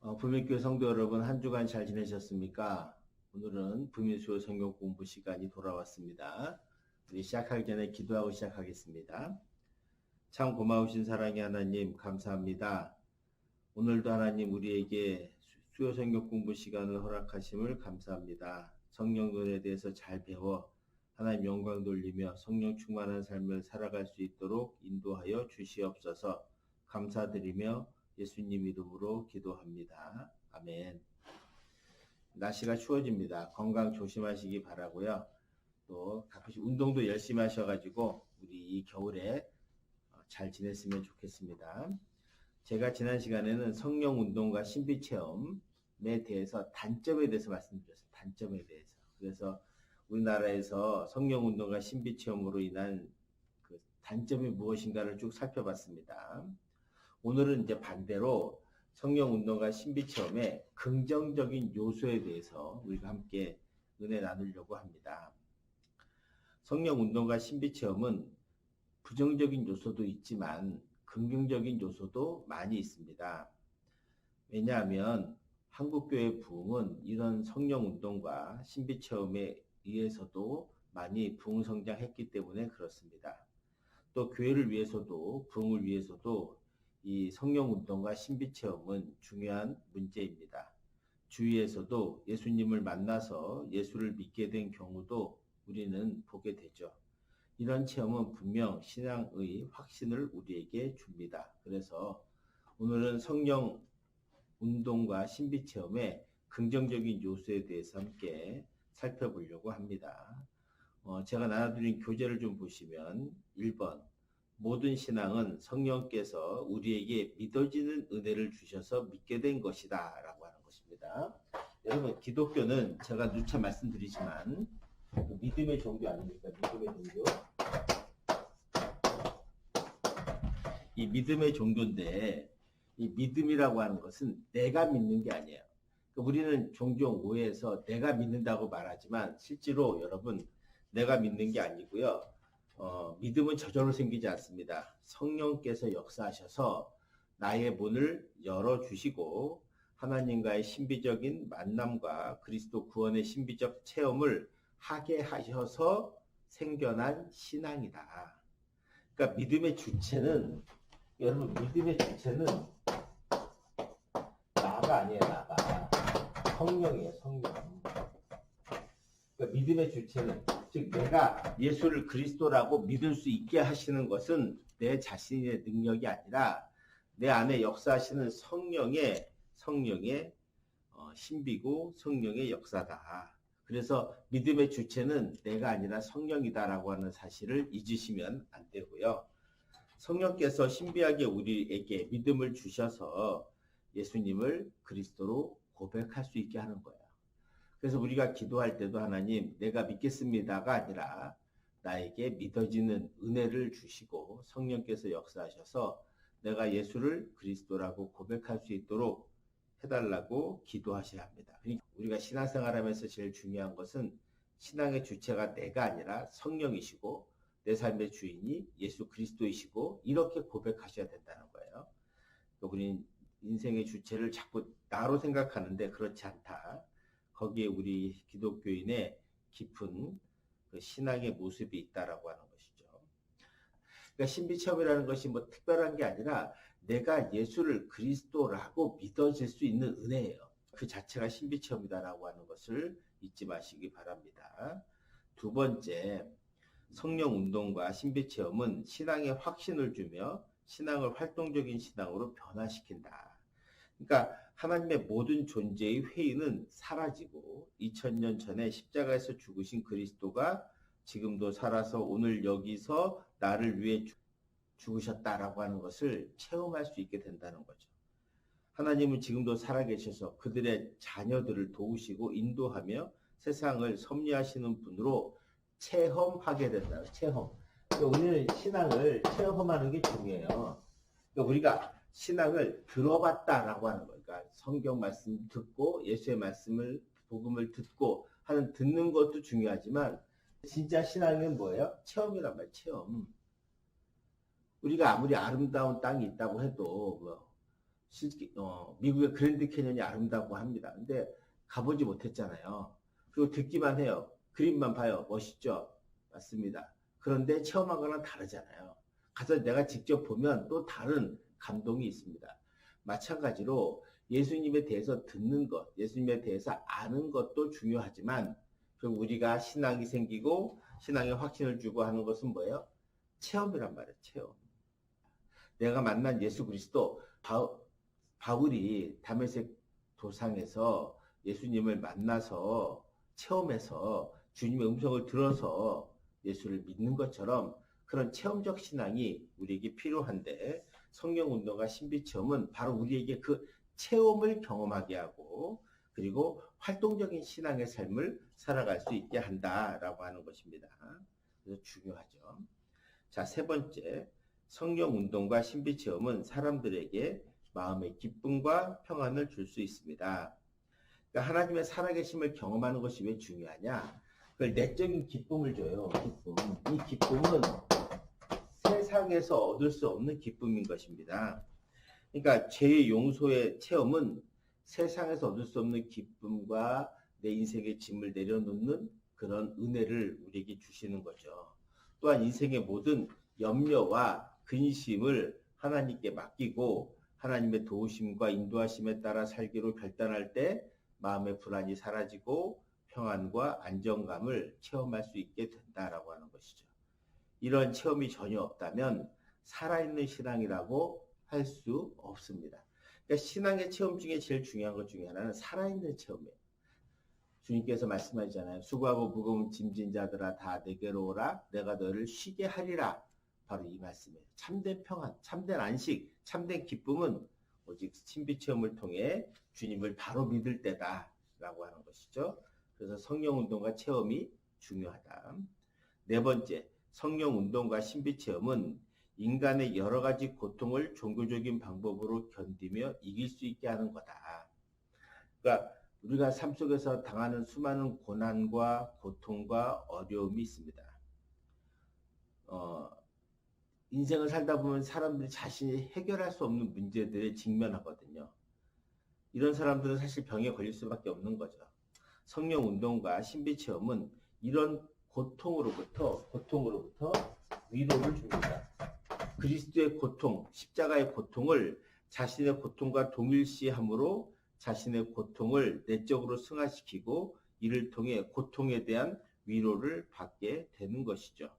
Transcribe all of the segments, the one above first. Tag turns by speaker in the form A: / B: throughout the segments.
A: 부민교회 성도 여러분, 한 주간 잘 지내셨습니까? 오늘은 부민수요 성경 공부 시간이 돌아왔습니다. 우리 시작하기 전에 기도하고 시작하겠습니다. 참 고마우신 사랑의 하나님, 감사합니다. 오늘도 하나님 우리에게 수요 성경 공부 시간을 허락하심을 감사합니다. 성령론에 대해서 잘 배워 하나님 영광 돌리며 성령 충만한 삶을 살아갈 수 있도록 인도하여 주시옵소서. 감사드리며 예수님 이름으로 기도합니다. 아멘. 날씨가 추워집니다. 건강 조심하시기 바라고요. 또 가끔씩 운동도 열심히 하셔가지고 우리 이 겨울에 잘 지냈으면 좋겠습니다. 제가 지난 시간에는 성령 운동과 신비 체험에 대해서 단점에 대해서 말씀드렸어요. 단점에 대해서. 그래서 우리나라에서 성령 운동과 신비 체험으로 인한 그 단점이 무엇인가를 쭉 살펴봤습니다. 오늘은 이제 반대로 성령 운동과 신비 체험의 긍정적인 요소에 대해서 우리가 함께 은혜 나누려고 합니다. 성령 운동과 신비 체험은 부정적인 요소도 있지만 긍정적인 요소도 많이 있습니다. 왜냐하면 한국교회 부흥은 이런 성령 운동과 신비 체험에 의해서도 많이 부흥 성장했기 때문에 그렇습니다. 또 교회를 위해서도 부흥을 위해서도 이 성령 운동과 신비 체험은 중요한 문제입니다. 주위에서도 예수님을 만나서 예수를 믿게 된 경우도 우리는 보게 되죠. 이런 체험은 분명 신앙의 확신을 우리에게 줍니다. 그래서 오늘은 성령 운동과 신비 체험의 긍정적인 요소에 대해서 함께 살펴보려고 합니다. 제가 나눠드린 교재를 좀 보시면 1번 모든 신앙은 성령께서 우리에게 믿어지는 은혜를 주셔서 믿게 된 것이다 라고 하는 것입니다. 여러분 기독교는 제가 누차 말씀드리지만 믿음의 종교 아닙니까? 믿음의 종교. 이 믿음의 종교인데 이 믿음이라고 하는 것은 내가 믿는 게 아니에요. 우리는 종종 오해해서 내가 믿는다고 말하지만 실제로 여러분 내가 믿는 게 아니고요. 믿음은 저절로 생기지 않습니다. 성령께서 역사하셔서 나의 문을 열어주시고 하나님과의 신비적인 만남과 그리스도 구원의 신비적 체험을 하게 하셔서 생겨난 신앙이다. 그러니까 믿음의 주체는 여러분 믿음의 주체는 나가 아니에요. 나가. 성령이에요. 성령. 그러니까 믿음의 주체는 즉 내가 예수를 그리스도라고 믿을 수 있게 하시는 것은 내 자신의 능력이 아니라 내 안에 역사하시는 성령의 신비고 성령의 역사다. 그래서 믿음의 주체는 내가 아니라 성령이다라고 하는 사실을 잊으시면 안 되고요. 성령께서 신비하게 우리에게 믿음을 주셔서 예수님을 그리스도로 고백할 수 있게 하는 거예요. 그래서 우리가 기도할 때도 하나님 내가 믿겠습니다가 아니라 나에게 믿어지는 은혜를 주시고 성령께서 역사하셔서 내가 예수를 그리스도라고 고백할 수 있도록 해달라고 기도하셔야 합니다. 그러니까 우리가 신앙생활하면서 제일 중요한 것은 신앙의 주체가 내가 아니라 성령이시고 내 삶의 주인이 예수 그리스도이시고 이렇게 고백하셔야 된다는 거예요. 우리는 인생의 주체를 자꾸 나로 생각하는데 그렇지 않다. 거기에 우리 기독교인의 깊은 그 신앙의 모습이 있다라고 하는 것이죠. 그러니까 신비체험이라는 것이 뭐 특별한 게 아니라 내가 예수를 그리스도라고 믿어질 수 있는 은혜예요. 그 자체가 신비체험이다라고 하는 것을 잊지 마시기 바랍니다. 두 번째, 성령 운동과 신비체험은 신앙의 확신을 주며 신앙을 활동적인 신앙으로 변화시킨다. 그러니까 하나님의 모든 존재의 회의는 사라지고 2000년 전에 십자가에서 죽으신 그리스도가 지금도 살아서 오늘 여기서 나를 위해 죽으셨다라고 하는 것을 체험할 수 있게 된다는 거죠. 하나님은 지금도 살아계셔서 그들의 자녀들을 도우시고 인도하며 세상을 섭리하시는 분으로 체험하게 된다. 체험. 그러니까 우리는 신앙을 체험하는 게 중요해요. 그러니까 우리가 신앙을 들어봤다라고 하는 거예요. 그러니까 성경 말씀 듣고 예수의 말씀을 복음을 듣고 하는 듣는 것도 중요하지만 진짜 신앙은 뭐예요? 체험이란 말이에요. 체험. 우리가 아무리 아름다운 땅이 있다고 해도 뭐 미국의 그랜드 캐년이 아름답고 합니다. 근데 가보지 못했잖아요. 그리고 듣기만 해요. 그림만 봐요. 멋있죠? 맞습니다. 그런데 체험한 거랑 다르잖아요. 가서 내가 직접 보면 또 다른 감동이 있습니다. 마찬가지로 예수님에 대해서 듣는 것, 예수님에 대해서 아는 것도 중요하지만 결국 우리가 신앙이 생기고 신앙에 확신을 주고 하는 것은 뭐예요? 체험이란 말이에요. 체험. 내가 만난 예수 그리스도, 바울이 다메섹 도상에서 예수님을 만나서 체험해서 주님의 음성을 들어서 예수를 믿는 것처럼 그런 체험적 신앙이 우리에게 필요한데, 성령운동과 신비체험은 바로 우리에게 그 체험을 경험하게 하고 그리고 활동적인 신앙의 삶을 살아갈 수 있게 한다라고 하는 것입니다. 그래서 중요하죠. 자, 세 번째, 성령운동과 신비체험은 사람들에게 마음의 기쁨과 평안을 줄 수 있습니다. 그러니까 하나님의 살아계심을 경험하는 것이 왜 중요하냐? 그걸 내적인 기쁨을 줘요. 기쁨. 이 기쁨은 세상에서 얻을 수 없는 기쁨인 것입니다. 그러니까 죄의 용서의 체험은 세상에서 얻을 수 없는 기쁨과 내 인생의 짐을 내려놓는 그런 은혜를 우리에게 주시는 거죠. 또한 인생의 모든 염려와 근심을 하나님께 맡기고 하나님의 도우심과 인도하심에 따라 살기로 결단할 때 마음의 불안이 사라지고 평안과 안정감을 체험할 수 있게 된다라고 하는 것이죠. 이런 체험이 전혀 없다면 살아있는 신앙이라고 할 수 없습니다. 그러니까 신앙의 체험 중에 제일 중요한 것 중에 하나는 살아있는 체험이에요. 주님께서 말씀하시잖아요. 수고하고 무거운 짐진 자들아 다 내게로 오라. 내가 너를 쉬게 하리라. 바로 이 말씀이에요. 참된 평안, 참된 안식, 참된 기쁨은 오직 신비체험을 통해 주님을 바로 믿을 때다라고 하는 것이죠. 그래서 성령운동과 체험이 중요하다. 네 번째, 성령운동과 신비체험은 인간의 여러 가지 고통을 종교적인 방법으로 견디며 이길 수 있게 하는 거다. 그러니까 우리가 삶 속에서 당하는 수많은 고난과 고통과 어려움이 있습니다. 인생을 살다 보면 사람들이 자신이 해결할 수 없는 문제들에 직면하거든요. 이런 사람들은 사실 병에 걸릴 수밖에 없는 거죠. 성령운동과 신비체험은 이런 고통으로부터 위로를 줍니다. 그리스도의 고통, 십자가의 고통을 자신의 고통과 동일시함으로 자신의 고통을 내적으로 승화시키고 이를 통해 고통에 대한 위로를 받게 되는 것이죠.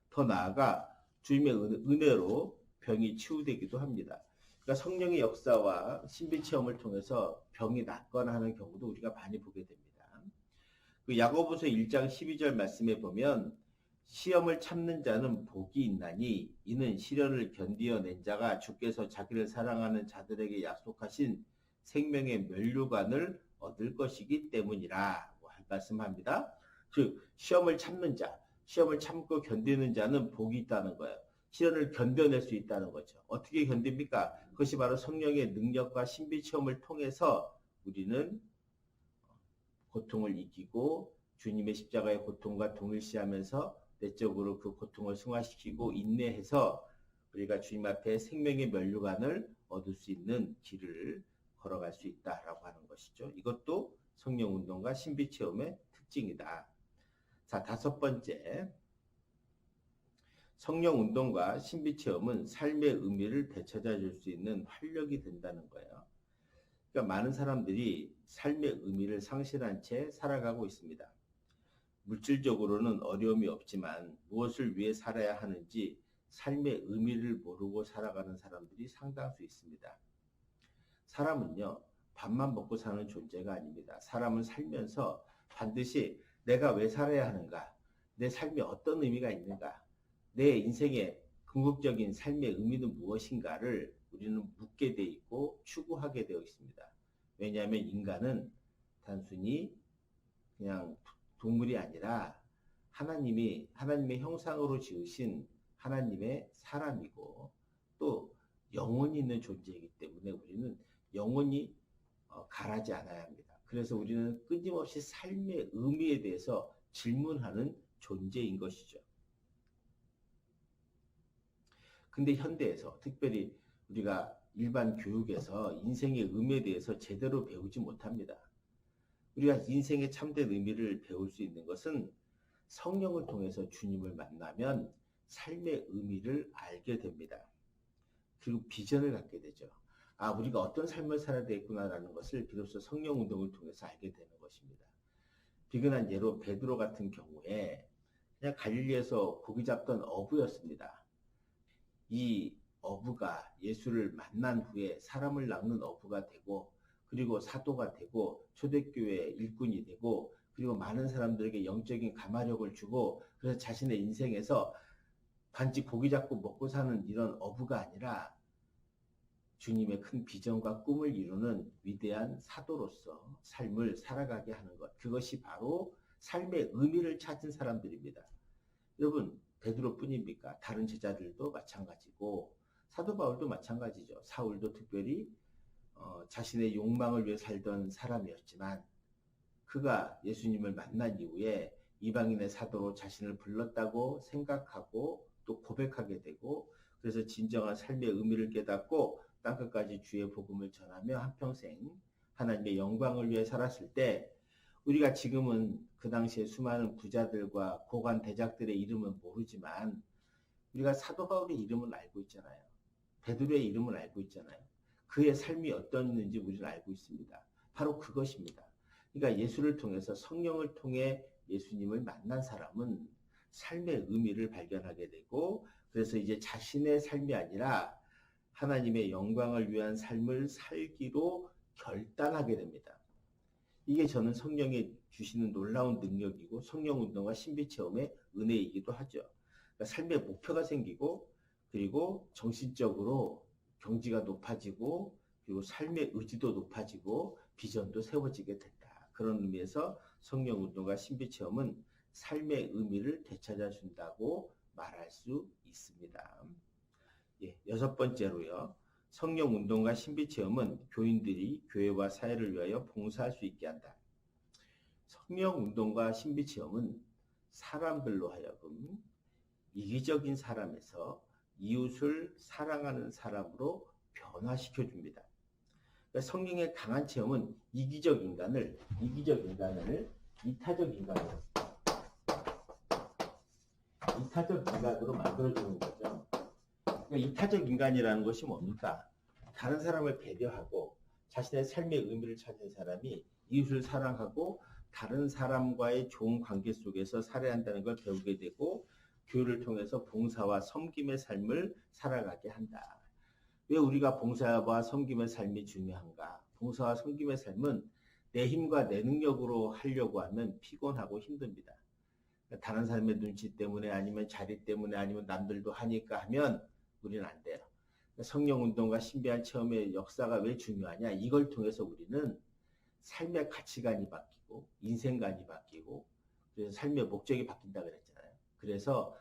A: 더 나아가 주님의 은혜로 병이 치유되기도 합니다. 그러니까 성령의 역사와 신비체험을 통해서 병이 낫거나 하는 경우도 우리가 많이 보게 됩니다. 그 야고보서 1장 12절 말씀에 보면 시험을 참는 자는 복이 있나니 이는 시련을 견디어낸 자가 주께서 자기를 사랑하는 자들에게 약속하신 생명의 면류관을 얻을 것이기 때문이라 말씀합니다. 즉 시험을 참는 자, 시험을 참고 견디는 자는 복이 있다는 거예요. 시련을 견뎌낼 수 있다는 거죠. 어떻게 견딥니까? 그것이 바로 성령의 능력과 신비체험을 통해서 우리는 고통을 이기고 주님의 십자가의 고통과 동일시하면서 내적으로 그 고통을 승화시키고 인내해서 우리가 주님 앞에 생명의 면류관을 얻을 수 있는 길을 걸어갈 수 있다라고 하는 것이죠. 이것도 성령운동과 신비체험의 특징이다. 자, 다섯 번째, 성령운동과 신비체험은 삶의 의미를 되찾아줄 수 있는 활력이 된다는 거예요. 그러니까 많은 사람들이 삶의 의미를 상실한 채 살아가고 있습니다. 물질적으로는 어려움이 없지만 무엇을 위해 살아야 하는지 삶의 의미를 모르고 살아가는 사람들이 상당수 있습니다. 사람은요, 밥만 먹고 사는 존재가 아닙니다. 사람은 살면서 반드시 내가 왜 살아야 하는가, 내 삶에 어떤 의미가 있는가, 내 인생의 궁극적인 삶의 의미는 무엇인가를 우리는 묻게 돼 있고 추구하게 되어 있습니다. 왜냐하면 인간은 단순히 그냥 동물이 아니라 하나님의 형상으로 지으신 하나님의 사람이고 또 영혼이 있는 존재이기 때문에 우리는 영원히 가라지 않아야 합니다. 그래서 우리는 끊임없이 삶의 의미에 대해서 질문하는 존재인 것이죠. 근데 현대에서 특별히 우리가 일반 교육에서 인생의 의미에 대해서 제대로 배우지 못합니다. 우리가 인생의 참된 의미를 배울 수 있는 것은 성령을 통해서 주님을 만나면 삶의 의미를 알게 됩니다. 그리고 비전을 갖게 되죠. 아, 우리가 어떤 삶을 살아야 되겠구나라는 것을 비로소 성령 운동을 통해서 알게 되는 것입니다. 비근한 예로 베드로 같은 경우에 그냥 갈릴리에서 고기 잡던 어부였습니다. 이 어부가 예수를 만난 후에 사람을 낚는 어부가 되고, 그리고 사도가 되고, 초대교회 일꾼이 되고, 그리고 많은 사람들에게 영적인 가마력을 주고, 그래서 자신의 인생에서 단지 고기 잡고 먹고 사는 이런 어부가 아니라 주님의 큰 비전과 꿈을 이루는 위대한 사도로서 삶을 살아가게 하는 것, 그것이 바로 삶의 의미를 찾은 사람들입니다. 여러분, 베드로뿐입니까? 다른 제자들도 마찬가지고 사도 바울도 마찬가지죠. 사울도 특별히 자신의 욕망을 위해 살던 사람이었지만 그가 예수님을 만난 이후에 이방인의 사도로 자신을 불렀다고 생각하고 또 고백하게 되고, 그래서 진정한 삶의 의미를 깨닫고 땅끝까지 주의 복음을 전하며 한평생 하나님의 영광을 위해 살았을 때, 우리가 지금은 그 당시에 수많은 부자들과 고관 대작들의 이름은 모르지만 우리가 사도 바울의 이름은 알고 있잖아요. 베드로의 이름은 알고 있잖아요. 그의 삶이 어떠했는지 우리는 알고 있습니다. 바로 그것입니다. 그러니까 예수를 통해서, 성령을 통해 예수님을 만난 사람은 삶의 의미를 발견하게 되고, 그래서 이제 자신의 삶이 아니라 하나님의 영광을 위한 삶을 살기로 결단하게 됩니다. 이게 저는 성령이 주시는 놀라운 능력이고 성령운동과 신비체험의 은혜이기도 하죠. 그러니까 삶의 목표가 생기고, 그리고 정신적으로 경지가 높아지고, 그리고 삶의 의지도 높아지고, 비전도 세워지게 된다. 그런 의미에서 성령운동과 신비체험은 삶의 의미를 되찾아준다고 말할 수 있습니다. 여섯 번째로요. 성령운동과 신비체험은 교인들이 교회와 사회를 위하여 봉사할 수 있게 한다. 성령운동과 신비체험은 사람들로 하여금 이기적인 사람에서 이웃을 사랑하는 사람으로 변화시켜 줍니다. 그러니까 성령의 강한 체험은 이타적 인간으로 만들어주는 거죠. 그러니까 이타적 인간이라는 것이 뭡니까? 다른 사람을 배려하고 자신의 삶의 의미를 찾는 사람이 이웃을 사랑하고 다른 사람과의 좋은 관계 속에서 살아야 한다는 걸 배우게 되고, 교회를 통해서 봉사와 섬김의 삶을 살아가게 한다. 왜 우리가 봉사와 섬김의 삶이 중요한가? 봉사와 섬김의 삶은 내 힘과 내 능력으로 하려고 하면 피곤하고 힘듭니다. 다른 사람의 눈치 때문에, 아니면 자리 때문에, 아니면 남들도 하니까 하면 우리는 안 돼요. 성령운동과 신비한 체험의 역사가 왜 중요하냐? 이걸 통해서 우리는 삶의 가치관이 바뀌고 인생관이 바뀌고, 그래서 삶의 목적이 바뀐다 그랬잖아요. 그래서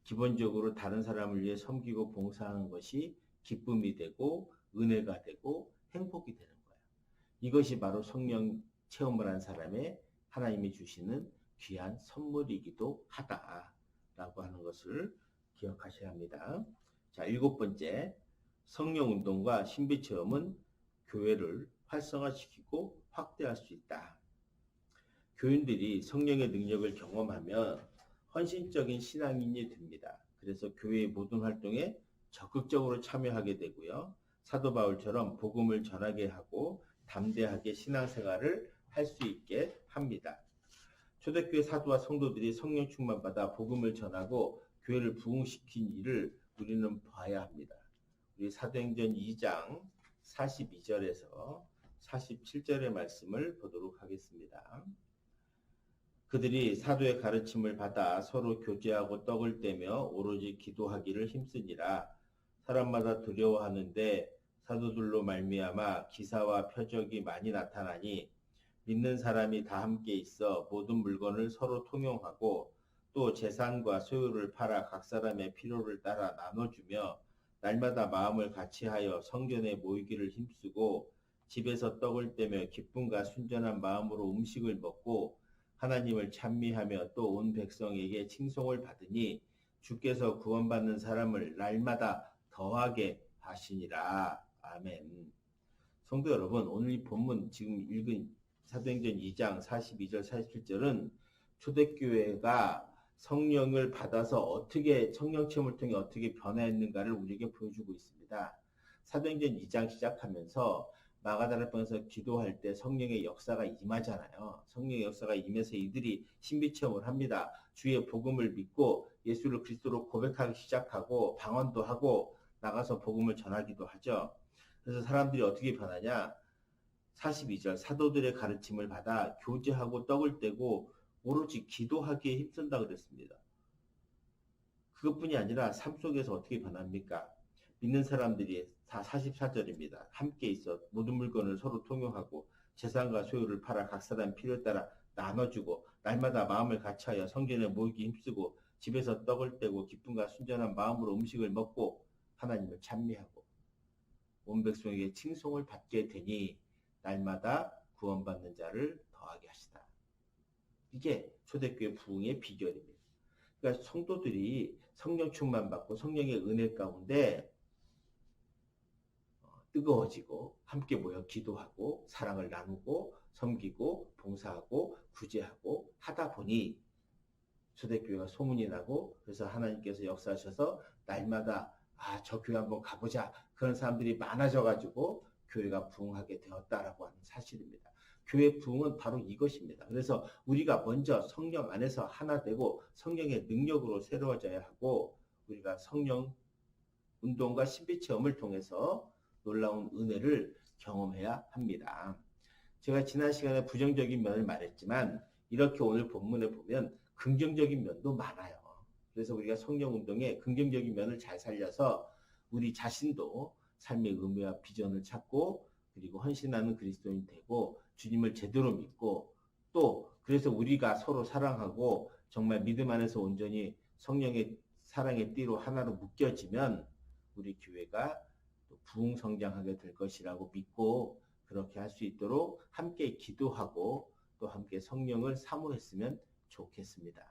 A: 기본적으로 다른 사람을 위해 섬기고 봉사하는 것이 기쁨이 되고 은혜가 되고 행복이 되는 거예요. 이것이 바로 성령 체험을 한 사람의 하나님이 주시는 귀한 선물이기도 하다라고 하는 것을 기억하셔야 합니다. 자, 일곱 번째, 성령운동과 신비체험은 교회를 활성화시키고 확대할 수 있다. 교인들이 성령의 능력을 경험하면 헌신적인 신앙인이 됩니다. 그래서 교회의 모든 활동에 적극적으로 참여하게 되고요. 사도 바울처럼 복음을 전하게 하고 담대하게 신앙생활을 할 수 있게 합니다. 초대교회 사도와 성도들이 성령 충만받아 복음을 전하고 교회를 부흥시킨 일을 우리는 봐야 합니다. 우리 사도행전 2장 42절에서 47절의 말씀을 보도록 하겠습니다. 그들이 사도의 가르침을 받아 서로 교제하고 떡을 떼며 오로지 기도하기를 힘쓰니라. 사람마다 두려워하는데 사도들로 말미암아 기사와 표적이 많이 나타나니 믿는 사람이 다 함께 있어 모든 물건을 서로 통용하고 또 재산과 소유를 팔아 각 사람의 필요를 따라 나눠주며 날마다 마음을 같이하여 성전에 모이기를 힘쓰고 집에서 떡을 떼며 기쁨과 순전한 마음으로 음식을 먹고 하나님을 찬미하며 또 온 백성에게 칭송을 받으니 주께서 구원받는 사람을 날마다 더하게 하시니라. 아멘. 성도 여러분, 오늘 이 본문 지금 읽은 사도행전 2장 42절 47절은 초대교회가 성령을 받아서 어떻게 성령 체험을 통해 어떻게 변화했는가를 우리에게 보여주고 있습니다. 사도행전 2장 시작하면서 마가다락방에서 기도할 때 성령의 역사가 임하잖아요. 성령의 역사가 임해서 이들이 신비 체험을 합니다. 주의 복음을 믿고 예수를 그리스도로 고백하기 시작하고 방언도 하고 나가서 복음을 전하기도 하죠. 그래서 사람들이 어떻게 변하냐? 42절 사도들의 가르침을 받아 교제하고 떡을 떼고 오로지 기도하기에 힘쓴다 그랬습니다. 그것뿐이 아니라 삶 속에서 어떻게 변합니까? 믿는 사람들이 다 44절입니다. 함께 있어 모든 물건을 서로 통용하고 재산과 소유를 팔아 각 사람 필요에 따라 나눠주고 날마다 마음을 같이하여 성전에 모이기 힘쓰고 집에서 떡을 떼고 기쁨과 순전한 마음으로 음식을 먹고 하나님을 찬미하고 온 백성에게 칭송을 받게 되니 날마다 구원받는 자를 더하게 하시다. 이게 초대교회 부흥의 비결입니다. 그러니까 성도들이 성령 충만 받고 성령의 은혜 가운데 뜨거워지고 함께 모여 기도하고 사랑을 나누고 섬기고 봉사하고 구제하고 하다 보니 초대교회가 소문이 나고 그래서 하나님께서 역사하셔서 날마다 저 교회 한번 가보자 그런 사람들이 많아져 가지고 교회가 부흥하게 되었다라고 하는 사실입니다. 교회 부흥은 바로 이것입니다. 그래서 우리가 먼저 성령 안에서 하나 되고 성령의 능력으로 새로워져야 하고 우리가 성령 운동과 신비 체험을 통해서 놀라운 은혜를 경험해야 합니다. 제가 지난 시간에 부정적인 면을 말했지만 이렇게 오늘 본문에 보면 긍정적인 면도 많아요. 그래서 우리가 성령 운동의 긍정적인 면을 잘 살려서 우리 자신도 삶의 의미와 비전을 찾고 그리고 헌신하는 그리스도인이 되고 주님을 제대로 믿고 또 그래서 우리가 서로 사랑하고 정말 믿음 안에서 온전히 성령의 사랑의 띠로 하나로 묶여지면 우리 교회가 또 부흥 성장하게 될 것이라고 믿고 그렇게 할 수 있도록 함께 기도하고 또 함께 성령을 사모했으면 좋겠습니다.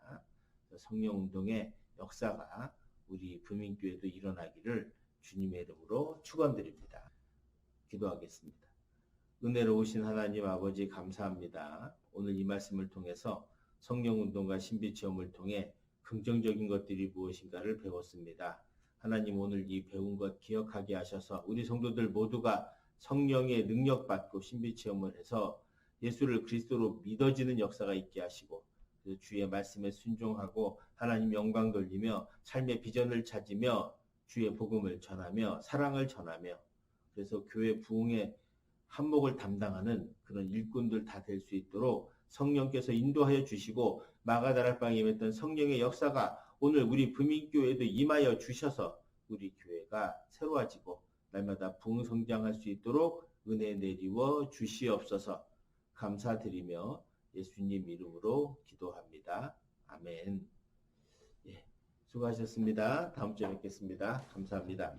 A: 성령 운동의 역사가 우리 부민교회도 일어나기를 주님의 이름으로 축원드립니다. 기도하겠습니다. 은혜로우신 하나님 아버지 감사합니다. 오늘 이 말씀을 통해서 성령 운동과 신비 체험을 통해 긍정적인 것들이 무엇인가를 배웠습니다. 하나님 오늘 이 배운 것 기억하게 하셔서 우리 성도들 모두가 성령의 능력 받고 신비 체험을 해서 예수를 그리스도로 믿어지는 역사가 있게 하시고 주의 말씀에 순종하고 하나님 영광 돌리며 삶의 비전을 찾으며 주의 복음을 전하며 사랑을 전하며 그래서 교회 부흥의 한몫을 담당하는 그런 일꾼들 다 될 수 있도록 성령께서 인도하여 주시고 마가다락방에 임했던 성령의 역사가 오늘 우리 부민교회에도 임하여 주셔서 우리 교회가 새로워지고 날마다 부흥 성장할 수 있도록 은혜 내리워 주시옵소서. 감사드리며 예수님 이름으로 기도합니다. 아멘. 예, 수고하셨습니다. 다음 주에 뵙겠습니다. 감사합니다.